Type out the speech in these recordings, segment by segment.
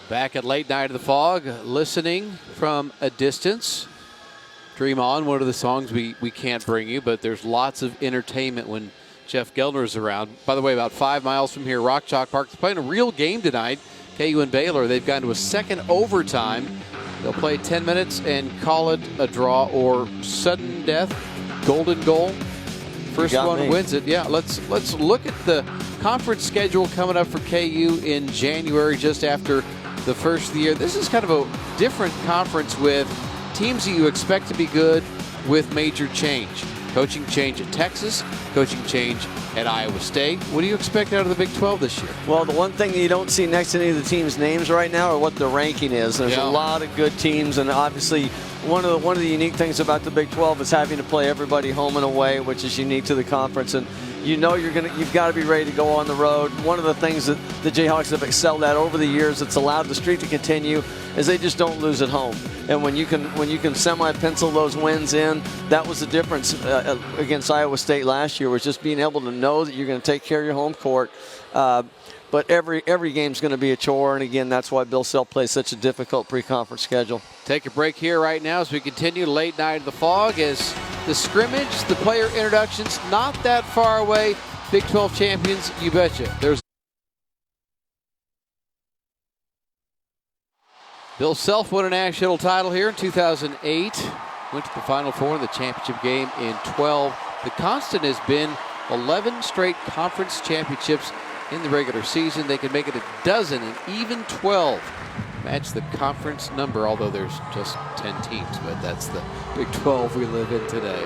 Back at late night of the Phog, listening from a distance. Dream On, one of the songs we can't bring you, but there's lots of entertainment when Jeff Geldner is around. By the way, about 5 miles from here, Rock Chalk Park is playing a real game tonight. KU and Baylor, they've gone to a second overtime. They'll play 10 minutes and call it a draw or sudden death, golden goal. First one wins it. Yeah, let's look at the conference schedule coming up for KU in January, just after the first of the year. This is kind of a different conference with teams that you expect to be good with major change. Coaching change at Texas, coaching change at Iowa State. What do you expect out of the Big 12 this year? Well, the one thing that you don't see next to any of the teams' names right now are what the ranking is. There's a lot of good teams, and obviously one of the unique things about the Big 12 is having to play everybody home and away, which is unique to the conference. And you know you've got to be ready to go on the road. One of the things that the Jayhawks have excelled at over the years that's allowed the streak to continue is they just don't lose at home. And when you can semi-pencil those wins in, that was the difference against Iowa State last year, was just being able to know that you're going to take care of your home court. But every game's going to be a chore, and again, that's why Bill Self plays such a difficult pre-conference schedule. Take a break here right now as we continue late night of the Phog, as the scrimmage, the player introductions, not that far away. Big 12 champions, you betcha. There's Bill Self won a national title here in 2008. Went to the Final Four in the championship game in 12. The constant has been 11 straight conference championships in the regular season. They can make it a dozen and even 12. Match the conference number, although there's just 10 teams, but that's the Big 12 we live in today.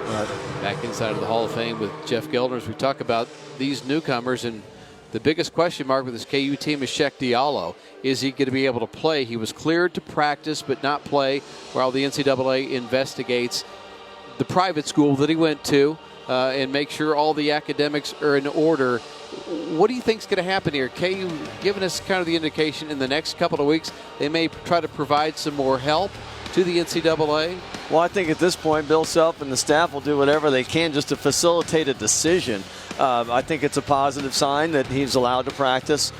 Back inside of the Hall of Fame with Jeff Geldner as we talk about these newcomers, and the biggest question mark with this KU team is Sheck Diallo. Is he going to be able to play? He was cleared to practice but not play while the NCAA investigates the private school that he went to and make sure all the academics are in order. What do you think is going to happen here? KU giving us kind of the indication in the next couple of weeks they may try to provide some more help to the NCAA? Well, I think at this point, Bill Self and the staff will do whatever they can just to facilitate a decision. I think it's a positive sign that he's allowed to practice.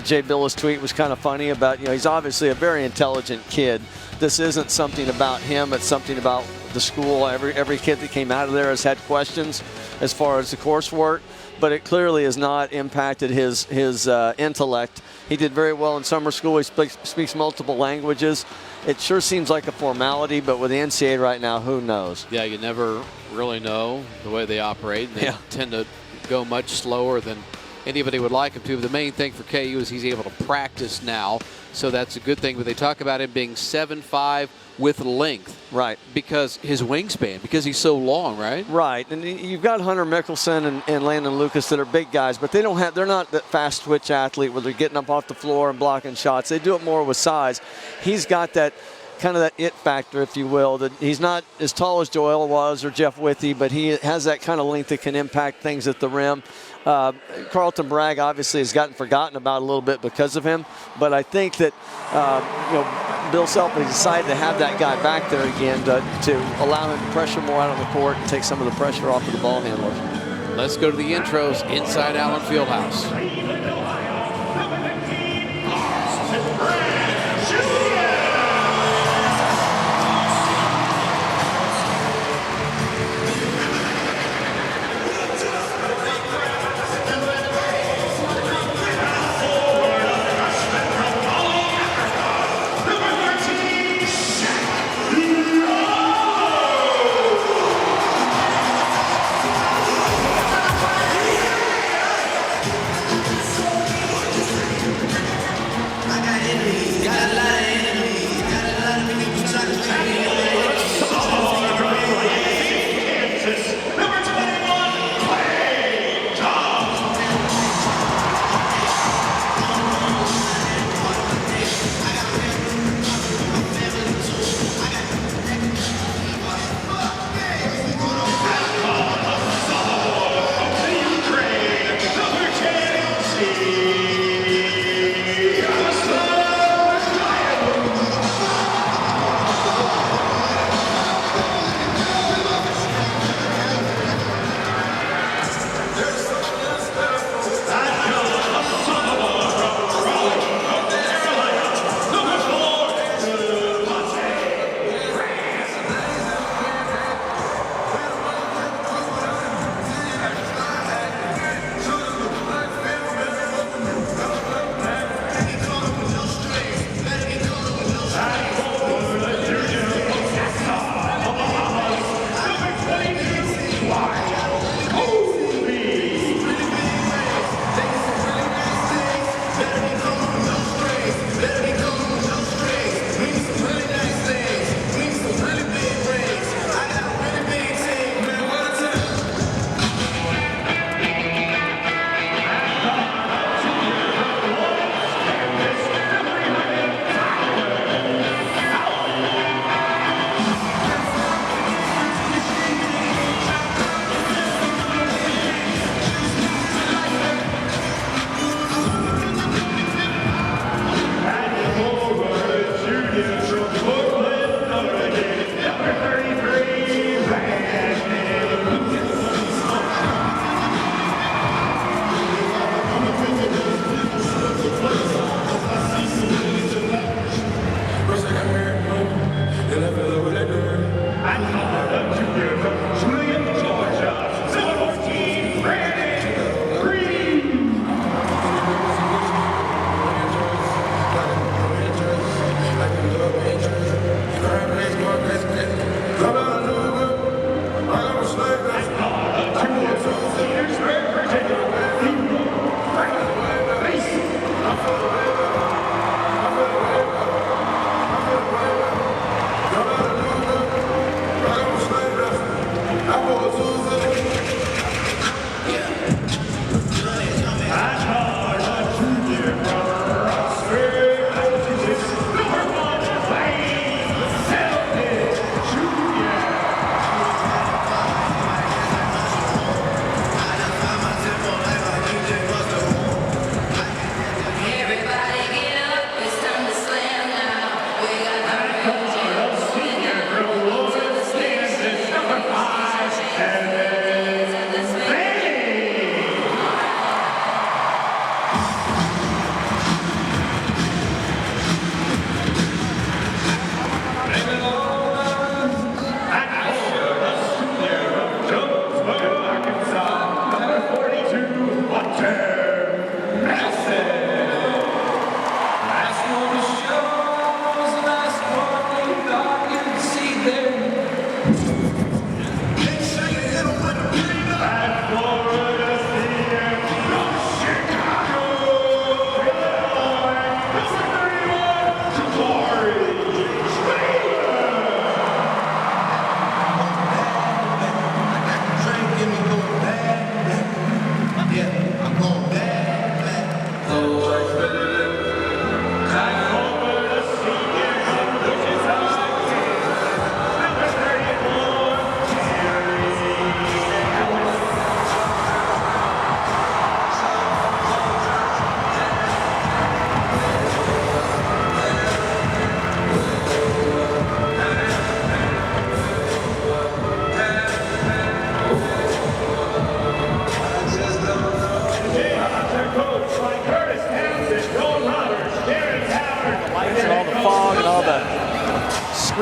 Jay Billis' tweet was kind of funny about, he's obviously a very intelligent kid. This isn't something about him, it's something about the school. Every kid that came out of there has had questions as far as the coursework, but it clearly has not impacted his intellect. He did very well in summer school. He speaks multiple languages. It sure seems like a formality, but with the NCAA right now, who knows? Yeah, you never really know the way they operate. And they tend to go much slower than anybody would like them to. But the main thing for KU is he's able to practice now, so that's a good thing. But they talk about him being 7'5" with length. Right. Because his wingspan, because he's so long, right? Right. And you've got Hunter Mickelson and Landon Lucas that are big guys, but they're not that fast twitch athlete where they're getting up off the floor and blocking shots. They do it more with size. He's got that kind of that it factor, if you will, that he's not as tall as Joel was or Jeff Withey, but he has that kind of length that can impact things at the rim. Carlton Bragg obviously has gotten forgotten about a little bit because of him, but I think that Bill Self has decided to have that guy back there again to allow him to pressure more out on the court and take some of the pressure off of the ball handlers. Let's go to the intros inside Allen Fieldhouse.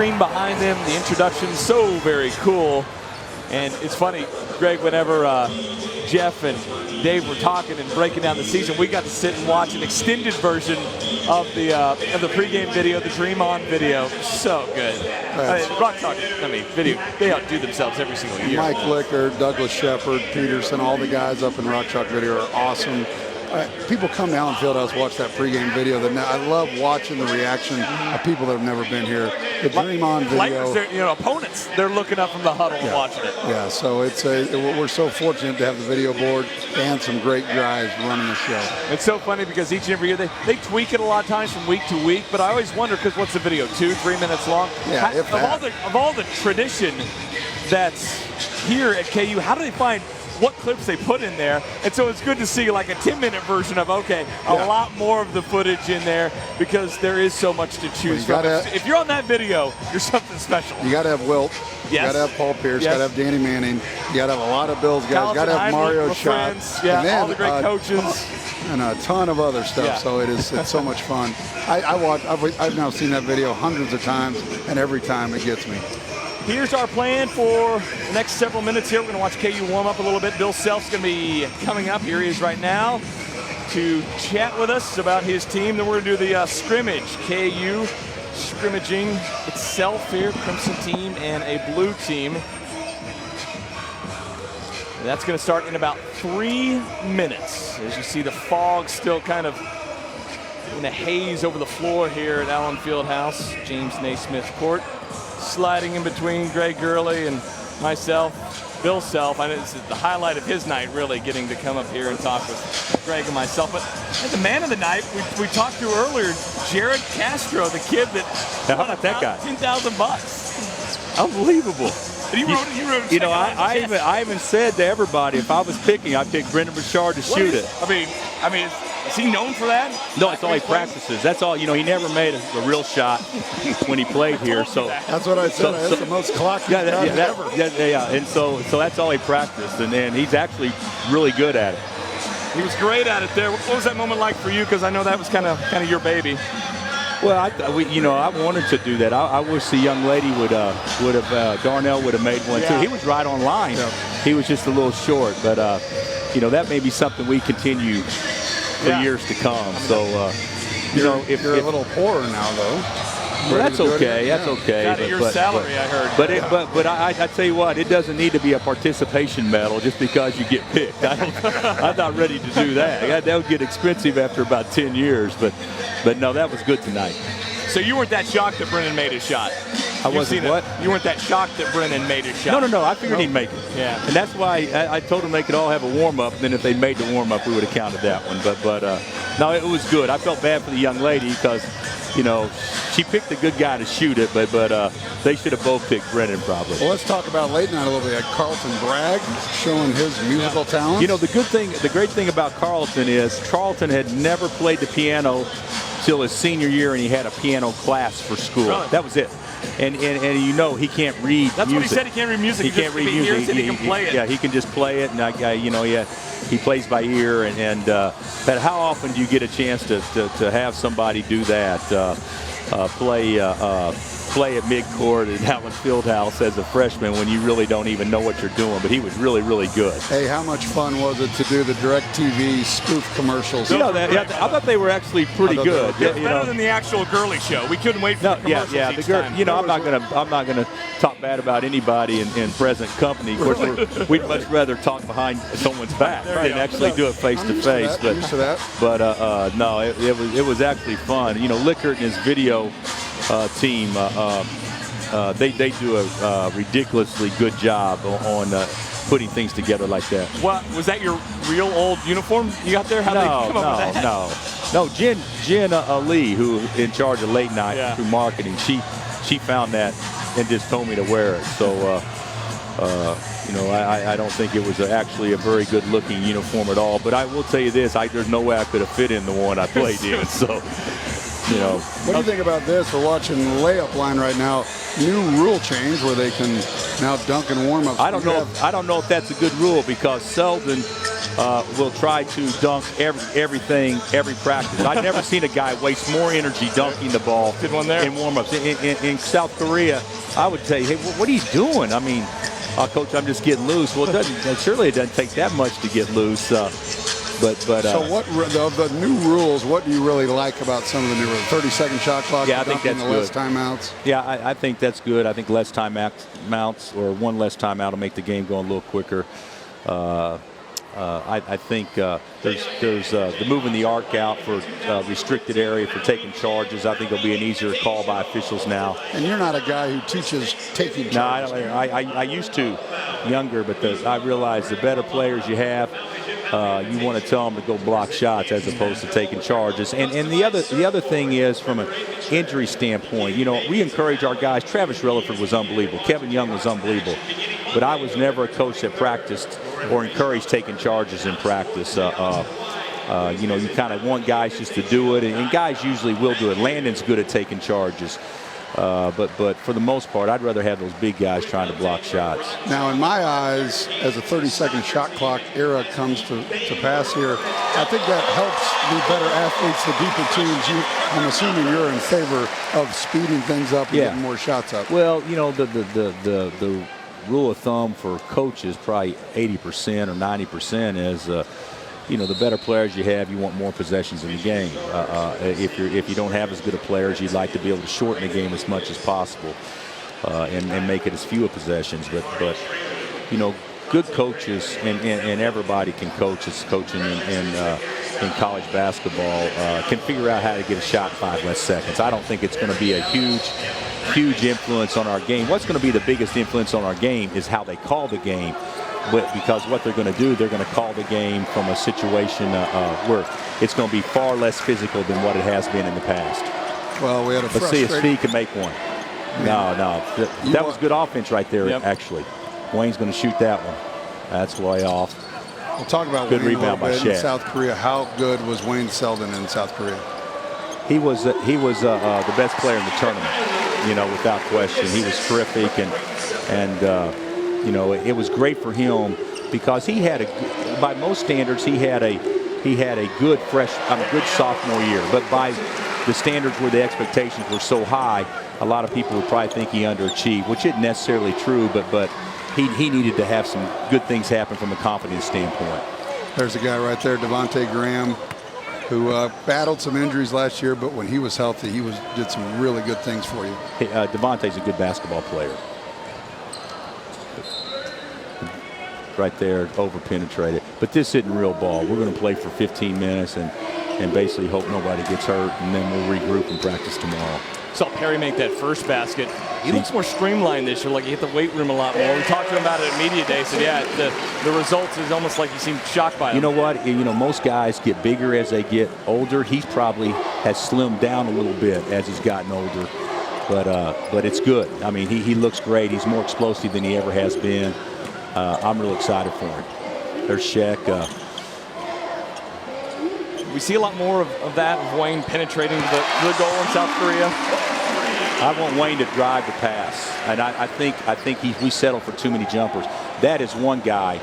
screen behind them, the introduction, so very cool. And it's funny, Greg, whenever Jeff and Dave were talking and breaking down the season, we got to sit and watch an extended version of the pregame video, the Dream On video. So good. Rock Chalk, video, they outdo themselves every single year. Mike Lickard, Douglas Shepard, Peterson, all the guys up in Rock Chalk video are awesome. People come down Fieldhouse, watch that pregame video. I love watching the reaction of people that have never been here. The Dream On video. Players, opponents, they're looking up from the huddle and watching it. Yeah, so we're so fortunate to have the video board and some great guys running the show. It's so funny because each and every year they tweak it a lot of times from week to week, but I always wonder, because what's the video, 2-3 minutes long? Yeah, of all the tradition that's here at KU, how do they find what clips they put in there? And so it's good to see like a 10-minute version of, a lot more of the footage in there, because there is so much to choose from. If you're on that video, you're something special. You got to have Wilt. Yes. You got to have Paul Pierce. Yes. You got to have Danny Manning. You got to have a lot of Bills guys. You got to have Mario Schott. Yeah, all the great coaches. And a ton of other stuff. Yeah. So it's so much fun. I've now seen that video hundreds of times, and every time it gets me. Here's our plan for the next several minutes here. We're going to watch KU warm up a little bit. Bill Self's going to be coming up. Here he is right now to chat with us about his team. Then we're going to do the scrimmage. KU scrimmaging itself here, Crimson team and a blue team. And that's going to start in about 3 minutes. As you see, the fog still kind of in a haze over the floor here at Allen Fieldhouse, James Naismith Court. Sliding in between Greg Gurley and myself, Bill Self. I know this is the highlight of his night, really, getting to come up here and talk with Greg and myself. But the man of the night, we talked to earlier, Jared Castro, the kid that how about that guy? $10,000. Unbelievable. You wrote I even said to everybody, if I was picking, I'd pick Brendan Bouchard to shoot it. I mean, is he known for that? No, it's all he practices. That's all. He never made a real shot when he played here. So that's what I said. That's the most clock he's ever. Yeah. And so that's all he practiced, and he's actually really good at it. He was great at it there. What was that moment like for you? Because I know that was kind of your baby. Well, I wanted to do that. I wish the young lady Darnell would have made one too. He was right on line. Yeah. He was just a little short, but that may be something we continue for years to come. So, if you're a little poorer now, though. Well, that's okay. That's okay. Got your salary, I heard. But I tell you what, it doesn't need to be a participation medal just because you get picked. I'm not ready to do that. That would get expensive after about 10 years. But no, that was good tonight. So you weren't that shocked that Brennan made his shot? I wasn't what? You weren't that shocked that Brennan made his shot? No. I figured he'd make it. Yeah. And that's why I told them they could all have a warm-up. And then if they made the warm-up, we would have counted that one. But no, it was good. I felt bad for the young lady because, she picked a good guy to shoot it, but they should have both picked Brennan probably. Well, let's talk about late night a little bit. Carlton Bragg showing his musical talent. The great thing about Carlton is Charlton had never played the piano till his senior year, and he had a piano class for school. Really? That was it. And he can't read That's music. What he said. He can't read music. He can't read music. He can play it. Yeah, he can just play it, and he plays by ear. But how often do you get a chance to have somebody do that? Play at midcourt at Allen Fieldhouse as a freshman when you really don't even know what you're doing. But he was really, really good. Hey, how much fun was it to do the DirecTV spoof commercials? I thought they were actually pretty good. Better than the actual Gurley show. We couldn't wait for the commercials each time. I'm not gonna talk bad about anybody in present company. Of course, we'd much rather talk behind someone's back than actually do it face to face. But no, it was actually fun. Lickard and his video team, they do a ridiculously good job on putting things together like that. What was that, your real old uniform you got there? How did they come up with that? No. Jen Ali, who in charge of late night through marketing, she found that and just told me to wear it. So I don't think it was actually a very good looking uniform at all. But I will tell you this: there's no way I could have fit in the one I played in. So. What do you think about this? We're watching the layup line right now. New rule change where they can now dunk and warm up. I don't know if that's a good rule because Selden will try to dunk everything, every practice. I've never seen a guy waste more energy dunking the ball in warm-ups. In South Korea, I would say, hey, what are you doing? I mean, Coach, I'm just getting loose. Well, surely it doesn't take that much to get loose. So what the new rules? What do you really like about some of the new rules? 30-second shot clock. Yeah, I think that's good. Less timeouts. Yeah, I think that's good. I think less timeouts or one less timeout will make the game go a little quicker. I think there's the moving the arc out for restricted area for taking charges. I think it'll be an easier call by officials now. And you're not a guy who teaches taking charges. No, I used to, younger, but I realize the better players you have, you want to tell them to go block shots as opposed to taking charges. And the other thing is, from an injury standpoint, you know, we encourage our guys. Travis Relaford was unbelievable. Kevin Young was unbelievable. But I was never a coach that practiced or encouraged taking charges in practice. You know, you kind of want guys just to do it, and guys usually will do it. Landon's good at taking charges. But for the most part, I'd rather have those big guys trying to block shots. Now, in my eyes, as a 30-second shot clock era comes to pass here, I think that helps the better athletes, the deeper teams. I'm assuming you're in favor of speeding things up and getting more shots up. Well, you know, the rule of thumb for coaches, probably 80% or 90%, is you know, the better players you have, you want more possessions in the game. If you don't have as good of players, you'd like to be able to shorten the game as much as possible and make it as few possessions. But you know, good coaches and everybody can coach. It's coaching in college basketball can figure out how to get a shot in 5 less seconds. I don't think it's going to be a huge influence on our game. What's going to be the biggest influence on our game is how they call the game. But because what they're going to do, they're going to call the game from a situation where it's going to be far less physical than what it has been in the past. Well, we had a Let's see if Steve can make one. No. That was good offense right there, actually. Wayne's going to shoot that one. That's way off. We'll talk about good Wayne rebound by in South Korea. How good was Wayne Selden in South Korea? He was the best player in the tournament, you know, without question. He was terrific, and you know, it was great for him because he had by most standards, he had a good good sophomore year. But by the standards where the expectations were so high, a lot of people would probably think he underachieved, which isn't necessarily true. But he needed to have some good things happen from a confidence standpoint. There's a guy right there, Devontae Graham, who battled some injuries last year, but when he was healthy, did some really good things for you. Hey, Devontae's a good basketball player. Right there, over-penetrated. But this isn't real ball. We're going to play for 15 minutes and basically hope nobody gets hurt, and then we'll regroup and practice tomorrow. Saw Perry make that first basket. He looks more streamlined this year, like he hit the weight room a lot more. We talked to him about it at media day. Said, yeah, the results is almost like you seem shocked by him. You know what? You know, most guys get bigger as they get older. He's probably has slimmed down a little bit as he's gotten older. But it's good. I mean, he looks great. He's more explosive than he ever has been. I'm real excited for him. There's Shaq. We see a lot more of that, of Wayne penetrating the goal in South Korea. I want Wayne to drive the pass, and I think we settle for too many jumpers. That is one guy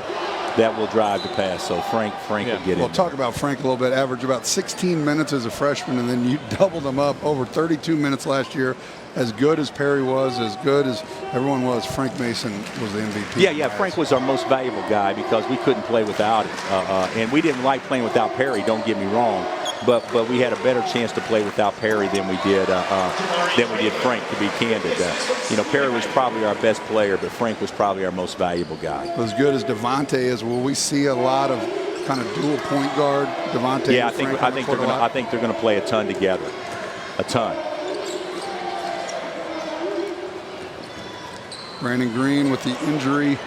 that will drive the pass. So Frank will get in. We'll talk about Frank a little bit. Averaged about 16 minutes as a freshman, and then you doubled him up over 32 minutes last year. As good as Perry was, as good as everyone was, Frank Mason was the MVP. Yeah. Frank was our most valuable guy because we couldn't play without him. And we didn't like playing without Perry, don't get me wrong. But we had a better chance to play without Perry than we did Frank, to be candid. You know, Perry was probably our best player, but Frank was probably our most valuable guy. As good as Devontae is, will we see a lot of kind of dual point guard, Devontae? Yeah, I think they're gonna play a ton together, a ton. Brandon Green with the injury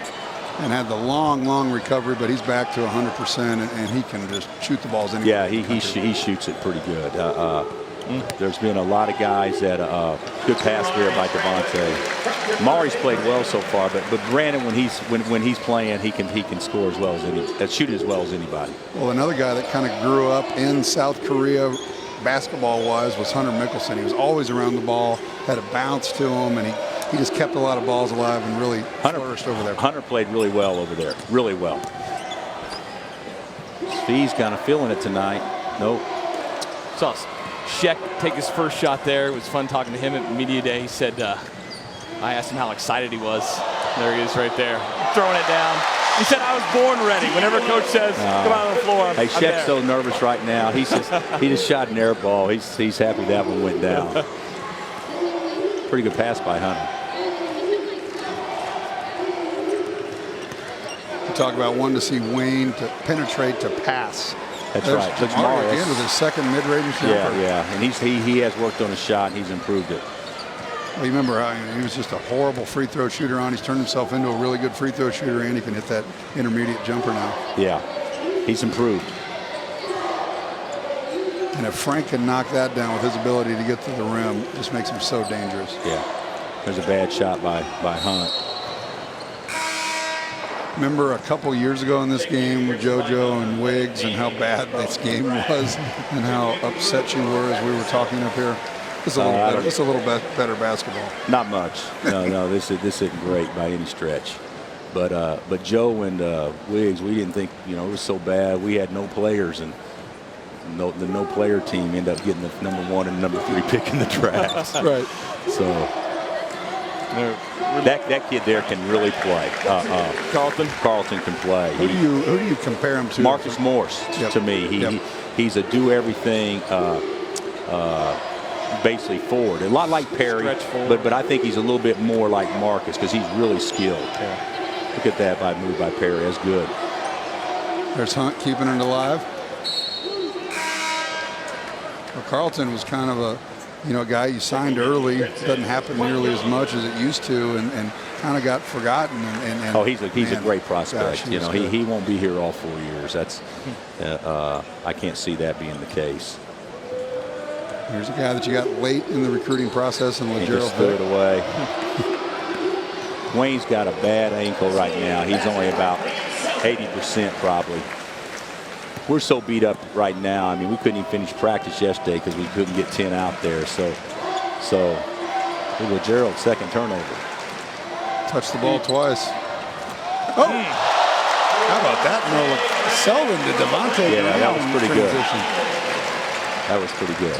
and had the long recovery, but he's back to 100%, and he can just shoot the balls anywhere. Yeah, he shoots it pretty good. There's been a lot of guys that good pass there by Devontae. Mari's played well so far, but Brandon, when he's playing, he can score as well as shoot as well as anybody. Well, another guy that kind of grew up in South Korea basketball-wise was Hunter Mickelson. He was always around the ball, had a bounce to him, and he just kept a lot of balls alive and really flourished over there. Hunter played really well over there, really well. Fee's kind of feeling it tonight. Nope. Saw Sheck take his first shot there. It was fun talking to him at Media Day. He said, I asked him how excited he was. There he is right there, throwing it down. He said, I was born ready. Whenever coach says, come out on the floor, hey, Sheck's so nervous right now. He just shot an air ball. He's happy that one went down. Pretty good pass by Hunter. You talk about wanting to see Wayne to penetrate to pass. That's There's right. Jamar again with his second mid-range jumper. Yeah, and he has worked on his shot and he's improved it. Well, you remember how he was just a horrible free throw shooter on. He's turned himself into a really good free throw shooter, and he can hit that intermediate jumper now. Yeah, he's improved. And if Frank can knock that down with his ability to get to the rim, it just makes him so dangerous. Yeah, there's a bad shot by Hunt. Remember a couple years ago in this game with JoJo and Wiggs and how bad this game was and how upset you were as we were talking up here? It's a little better. It's a little bit better basketball. Not much. No. This isn't great by any stretch. But Joe and Wiggs, we didn't think it was so bad. We had no players, and the no player team ended up getting the #1 and #3 pick in the draft. Right. So that kid there can really play. Carlton can play. Who do you compare him to? Marcus Morse. Yep. To me, he's a do everything. Basically forward, a lot like Perry, but I think he's a little bit more like Marcus because he's really skilled. Yeah. Look at that move by Perry. That's good. There's Hunt keeping it alive. Well, Carlton was kind of a guy you signed early. Doesn't happen nearly as much as it used to, and kind of got forgotten. And he's a great prospect. Gosh, he won't be here all 4 years. That's I can't see that being the case. Here's a guy that you got late in the recruiting process, and he just threw it away. Wayne's got a bad ankle right now. He's only about 80% probably. We're so beat up right now. I mean, we couldn't even finish practice yesterday because we couldn't get 10 out there. So Gerald's second turnover. Touched the ball twice. Oh! How about that? No, Selden to Devontae. Yeah, that was pretty good. That was pretty good.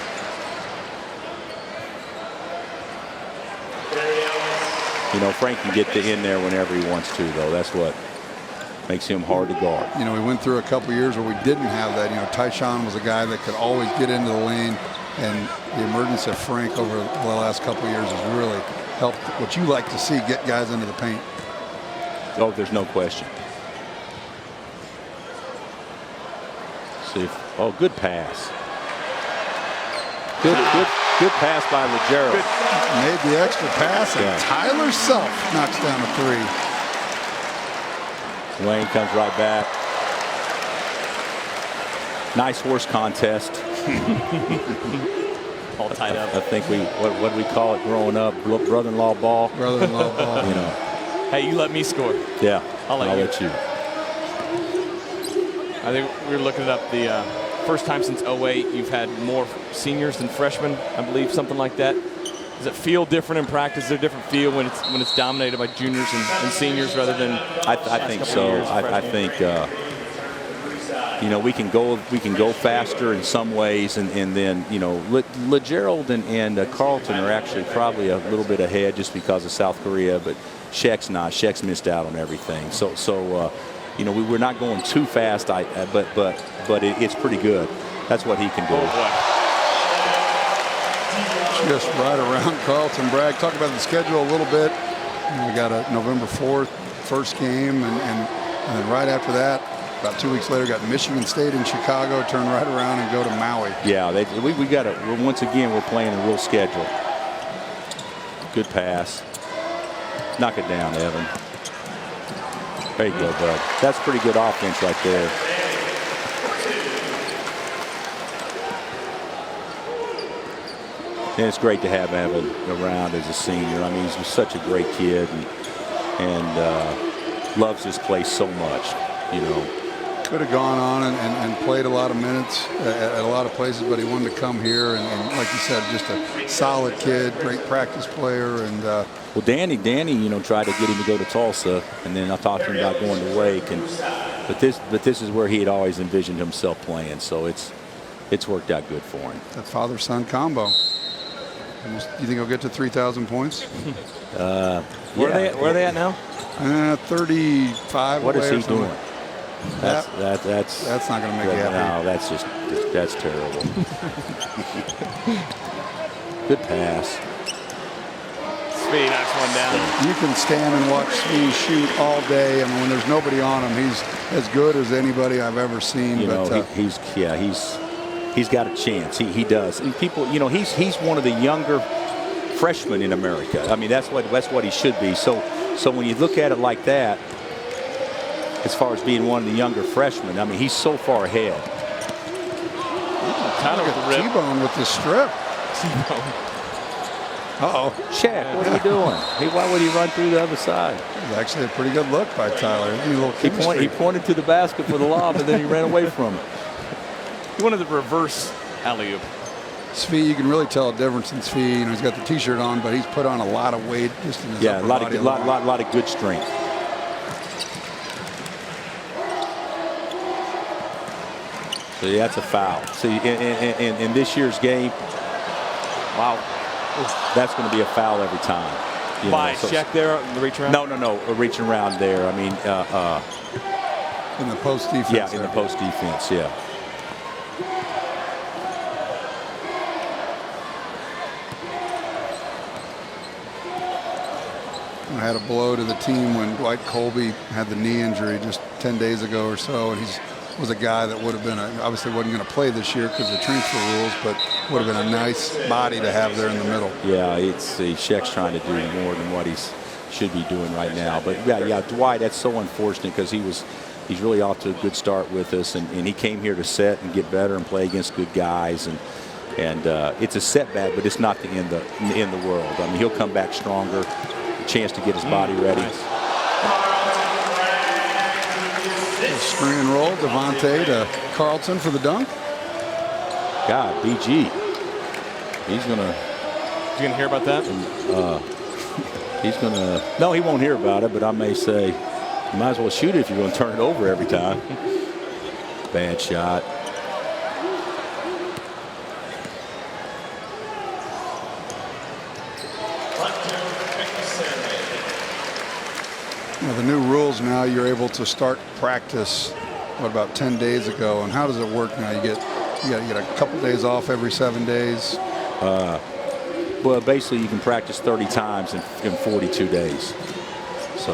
Frank can get in there whenever he wants to, though. That's what makes him hard to guard. We went through a couple years where we didn't have that. Tyshawn was a guy that could always get into the lane, and the emergence of Frank over the last couple years has really helped what you like to see, get guys into the paint. Oh, there's no question. Good pass. Good pass by Legero. Made the extra pass, and Tyler Self knocks down a three. Wayne comes right back. Nice horse contest. All tied up. I think what do we call it growing up? Brother-in-law ball. Brother-in-law ball. Hey, you let me score. Yeah, I'll let you. I think we were looking up the first time since 2008 you've had more seniors than freshmen, I believe, something like that. Does it feel different in practice? Is there a different feel when it's dominated by juniors and seniors rather than? I think so. I think we can go faster in some ways, and then LeGerald and Carlton are actually probably a little bit ahead just because of South Korea, but Sheck's not. Sheck's missed out on everything. So we're not going too fast. But it's pretty good. That's what he can do. Just right around Carlton. Bragg, talk about the schedule a little bit. We got a November 4th first game, and then right after that, about 2 weeks later, got Michigan State in Chicago, turn right around and go to Maui. Yeah, we got it. Once again, we're playing a real schedule. Good pass. Knock it down, Evan. There you go, bud. That's pretty good offense right there. And it's great to have Evan around as a senior. I mean, he's such a great kid and loves this place so much, Could have gone on and played a lot of minutes at a lot of places, but he wanted to come here. And like you said, just a solid kid, great practice player. And well, Danny, tried to get him to go to Tulsa, and then I talked to him about going to Wake, and But this is where he had always envisioned himself playing. So it's worked out good for him. That father-son combo. You think he'll get to 3,000 points? Where are they at now? 35. What is he doing? That's not going to make you happy. No, that's terrible. Good pass. Speed knocks one down. You can stand and watch Speed shoot all day, and when there's nobody on him, he's as good as anybody I've ever seen. You know, he's got a chance. He does. And people, you know, he's one of the younger freshmen in America. I mean, that's what he should be. So when you look at it like that, as far as being one of the younger freshmen, I mean, he's so far ahead. Tyler with the rip. T-bone with the strip. T-bone. Uh-oh. Shaq, what are you doing? Why would he run through the other side? It was actually a pretty good look by Tyler. He pointed to the basket for the lob, and then he ran away from it. He wanted the reverse alley-oop. Svi, you can really tell a difference in Svi. You know, he's got the T-shirt on, but he's put on a lot of weight just in his upper body. lot of good strength. So yeah, that's a foul. See, in this year's game, wow, that's going to be a foul every time. By Shaq there, the reach around? No, reaching around there. I mean, in the post defense. Yeah, in the post defense. Yeah. I had a blow to the team when Dwight Colby had the knee injury just 10 days ago or so, and he was a guy that would have been obviously wasn't going to play this year because of transfer rules, but would have been a nice body to have there in the middle. Yeah, Shaq's trying to do more than what he should be doing right now. But yeah, Dwight, that's so unfortunate because he's really off to a good start with us, and he came here to set and get better and play against good guys, and it's a setback, but it's not the end of the world. I mean, he'll come back stronger. Chance to get his body ready. Nice. Screen and roll, Devontae to Carlton for the dunk. God, BG. He's gonna hear about that? He's gonna. No, he won't hear about it. But I may say, you might as well shoot it if you're going to turn it over every time. Bad shot. The new rules now, you're able to start practice, what, about 10 days ago, and how does it work now? You got to get a couple days off every 7 days? Well, basically you can practice 30 times in 42 days. So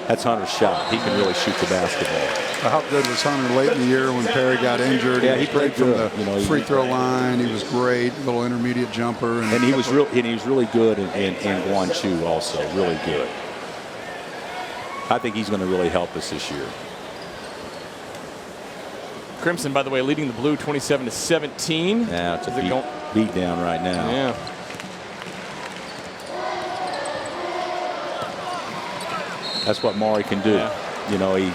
that's Hunter's shot. He can really shoot the basketball. How good was Hunter late in the year when Perry got injured? Yeah, he played from the free throw line. He was great, little intermediate jumper, and he was really good in Guangzhou also, really good. I think he's going to really help us this year. Crimson, by the way, leading the blue 27-17. Yeah, it's a beat down right now. Yeah. That's what Maury can do. Yeah. You know, you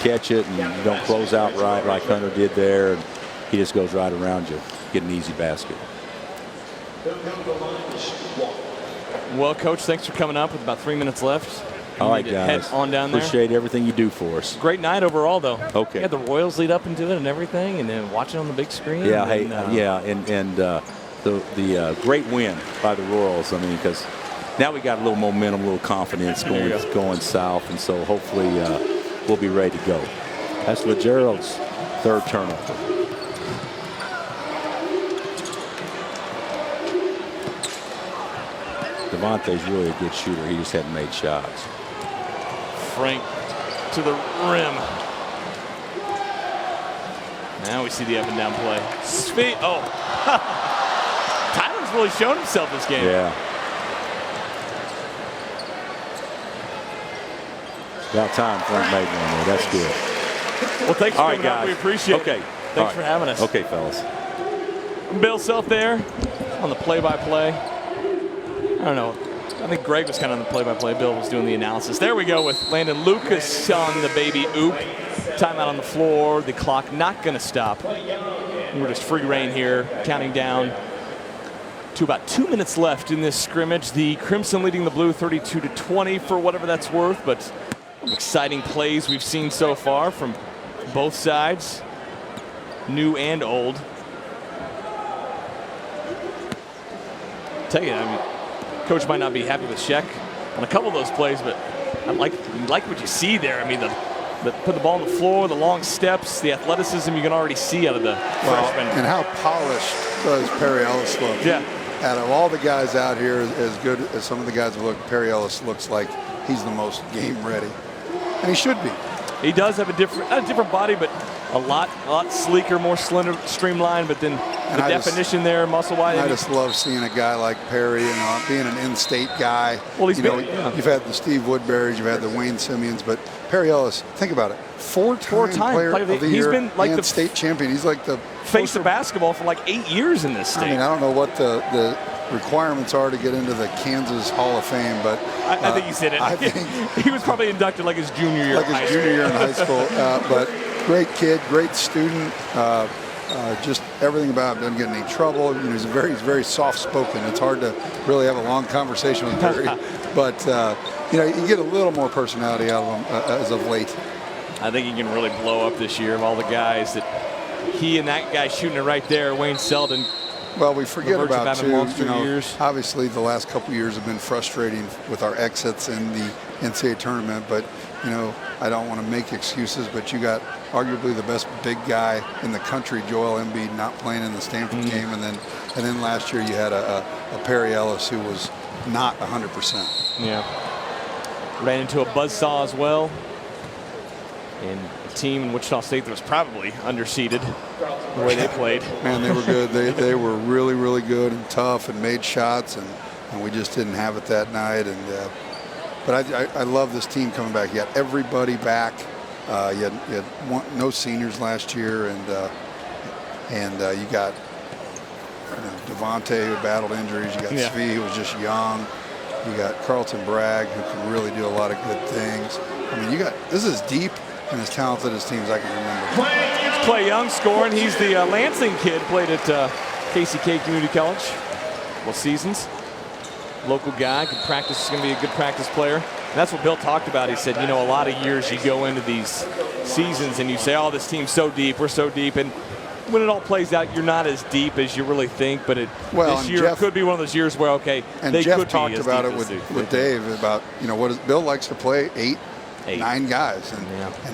catch it and you don't close out right like Hunter did there, and he just goes right around you. Get an easy basket. Well, Coach, thanks for coming up with about 3 minutes left. All right, guys. Head on down there. Appreciate everything you do for us. Great night overall, though. Okay. You had the Royals lead up into it and everything, and then watching on the big screen. Yeah, the great win by the Royals. I mean, because now we got a little momentum, a little confidence going south, and so hopefully we'll be ready to go. That's LeGerald's third turnover. Devontae's really a good shooter. He just hadn't made shots. Frank to the rim. Now we see the up and down play. Speed. Oh. Tyler's really shown himself this game. Yeah. It's about time Frank made one there. That's good. Well, thanks for coming out. We appreciate it. Okay. Thanks for having us. Okay, fellas. Bill Self there on the play-by-play. I don't know. I think Greg was kind of on the play-by-play. Bill was doing the analysis. There we go with Landon Lucas on the baby oop. Timeout on the floor. The clock not going to stop. We're just free reign here, counting down to about 2 minutes left in this scrimmage. The Crimson leading the Blue 32-20 for whatever that's worth, but Exciting plays we've seen so far from both sides, new and old. Tell you, I mean, coach might not be happy with Sheck on a couple of those plays, but I like what you see there. I mean, put the ball on the floor, the long steps, the athleticism you can already see out of the freshman. And how polished does Perry Ellis look? Yeah. Out of all the guys out here, as good as some of the guys look, Perry Ellis looks like he's the most game ready, and he should be. He does have a different body, but a lot sleeker, more slender, streamlined. But then the definition there, muscle-wise. I just love seeing a guy like Perry, being an in-state guy. Well, you've had the Steve Woodburys, you've had the Wayne Simeons, but Perry Ellis, think about it, four-time player of the year, been like the state champion. He's like the face of basketball for like 8 years in this state. I mean, I don't know what the requirements are to get into the Kansas Hall of Fame, but I think he's hit it. I think he was probably inducted like his junior year. Like his junior year in high school, but great kid, great student. Just everything about him, doesn't get in any trouble. He's very soft-spoken. It's hard to really have a long conversation with Perry, but you get a little more personality out of him as of late. I think he can really blow up this year. Of all the guys that he and that guy shooting it right there, Wayne Selden. Well, we forget about too. Years. Obviously, the last couple years have been frustrating with our exits in the NCAA tournament, but I don't want to make excuses, but you got arguably the best big guy in the country, Joel Embiid, not playing in the Stanford game, and then last year you had a Perry Ellis who was not 100%. Yeah, ran into a buzzsaw as well, and a team in Wichita State that was probably underseeded the way they played. Man, they were good. They were really, really good and tough and made shots, and we just didn't have it that night. But I love this team coming back. You got everybody back. You had no seniors last year, and you got Devontae, who battled injuries. You got Svi, who was just young. You got Carlton Bragg, who can really do a lot of good things. I mean, this is deep and as talented as teams I can remember. Clay Young scoring. He's the Lansing kid, played at KCK Community College. Well, seasons. Local guy, could practice, is going to be a good practice player. And that's what Bill talked about. He said, a lot of years you go into these seasons and you say, oh, this team's so deep, we're so deep. And when it all plays out, you're not as deep as you really think. But this year could be one of those years where, okay, and they Jeff could talked be as about deep it with Dave about, Bill likes to play 8, 9 guys. And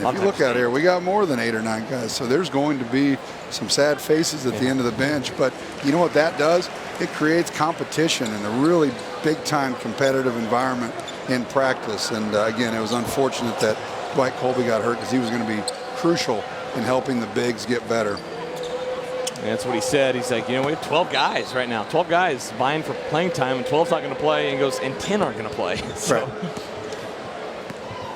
if you look out here, we got more than 8 or 9 guys. So there's going to be some sad faces at the end of the bench. But you know what that does? It creates competition in a really big-time competitive environment in practice. And again, it was unfortunate that Dwight Colby got hurt because he was going to be crucial in helping the bigs get better. And that's what he said. He's like, we have 12 guys right now. 12 guys vying for playing time, and 12's not going to play. And he goes, and 10 aren't going to play. So. Right.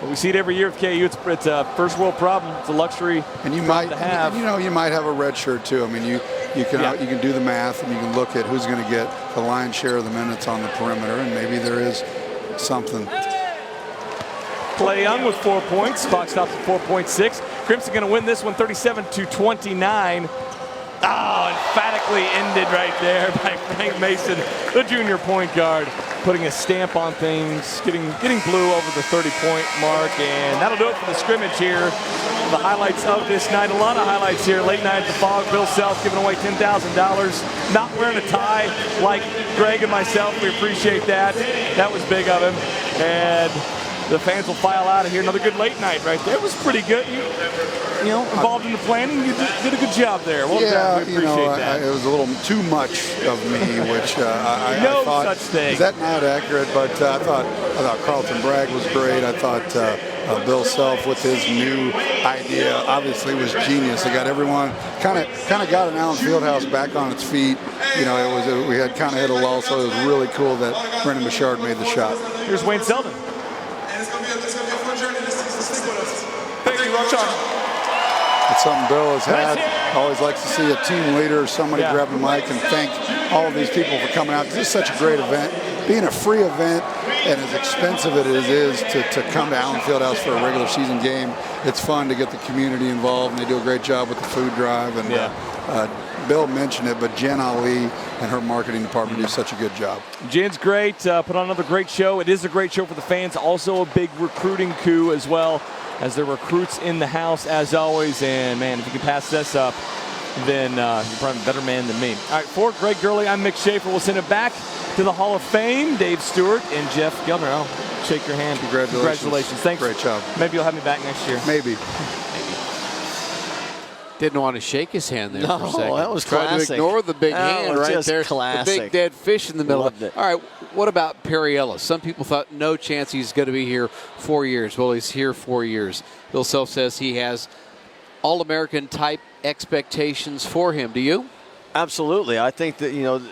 But we see it every year with KU. It's a first world problem. It's a luxury and you might to have. You might have a red shirt too. I mean, you can do the math and you can look at who's going to get the lion's share of the minutes on the perimeter, and maybe there is something. Clay Young with 4 points. Clock stops at 4.6. Crimson going to win this one 37-29. Oh, emphatically ended right there by Frank Mason, the junior point guard, putting a stamp on things, getting blue over the 30-point mark, and that'll do it for the scrimmage here. The highlights of this night, a lot of highlights here. Late night at the Phog, Bill Self giving away $10,000, not wearing a tie like Greg and myself. We appreciate that. That was big of him. And the fans will file out of here. Another good late night right there. It was pretty good. Involved in the planning, you did a good job there. Well done. We appreciate that. It was a little too much of me, which I thought. Such thing. Is that not accurate? But I thought Carlton Bragg was great. I thought Bill Self with his new idea obviously was genius. It got everyone kind of got an Allen Fieldhouse back on its feet. We had kind of hit a lull, so it was really cool that Brendan Bouchard made the shot. Here's Wayne Selden. Thank you, Rock Chalk. It's something Bill has had. Always likes to see a team leader, somebody grab the mic and thank all of these people for coming out. This is such a great event. Being a free event and as expensive as it is to come to Allen Fieldhouse for a regular season game, it's fun to get the community involved, and they do a great job with the food drive. And Bill mentioned it, but Jen Ali and her marketing department do such a good job. Jen's great. Put on another great show. It is a great show for the fans. Also a big recruiting coup as well, as there are recruits in the house as always. And man, if you can pass this up, then you're probably a better man than me. All right, for Greg Gurley, I'm Mick Schaefer. We'll send it back to the Hall of Fame. Dave Stewart and Jeff Gellner. I'll shake your hand. Congratulations. Thanks. Great job. Maybe you'll have me back next year. Maybe. Didn't want to shake his hand there for a second. That was Tried classic. to ignore the big hand right just there. classic. The big dead fish in the middle. Loved it. All right, what about Perry Ellis? Some people thought no chance he's going to be here 4 years. Well, he's here 4 years. Bill Self says he has All-American type expectations for him. Do you? Absolutely. I think that,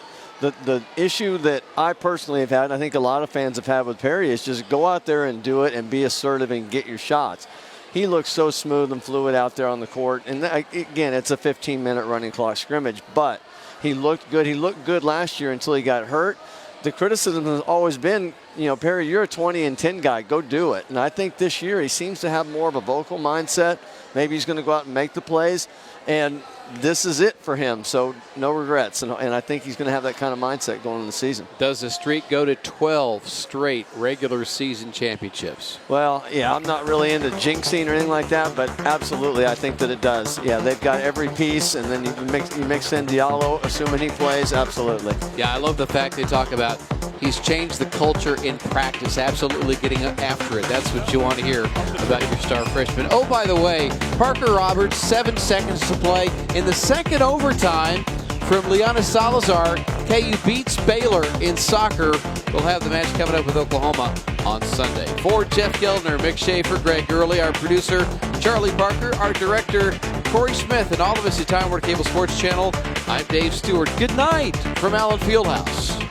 the issue that I personally have had, and I think a lot of fans have had with Perry, is just go out there and do it and be assertive and get your shots. He looks so smooth and fluid out there on the court. And again, it's a 15-minute running clock scrimmage, but he looked good. He looked good last year until he got hurt. The criticism has always been, Perry, you're a 20-10 guy. Go do it. And I think this year he seems to have more of a vocal mindset. Maybe he's going to go out and make the plays. And this is it for him, so no regrets. And I think he's going to have that kind of mindset going into the season. Does the streak go to 12 straight regular season championships? Well, yeah, I'm not really into jinxing or anything like that, but absolutely, I think that it does. Yeah, they've got every piece, and then you mix in Diallo, assuming he plays, absolutely. Yeah, I love the fact they talk about he's changed the culture in practice, absolutely getting after it. That's what you want to hear about your star freshman. Oh, by the way, Parker Roberts, 7 seconds to play in the second overtime from Liana Salazar. KU beats Baylor in soccer. We'll have the match coming up with Oklahoma on Sunday. For Jeff Geldner, Mick Schaefer, Greg Gurley, our producer, Charlie Parker, our director, Corey Smith, and all of us at Time Warner Cable Sports Channel, I'm Dave Stewart. Good night from Allen Fieldhouse.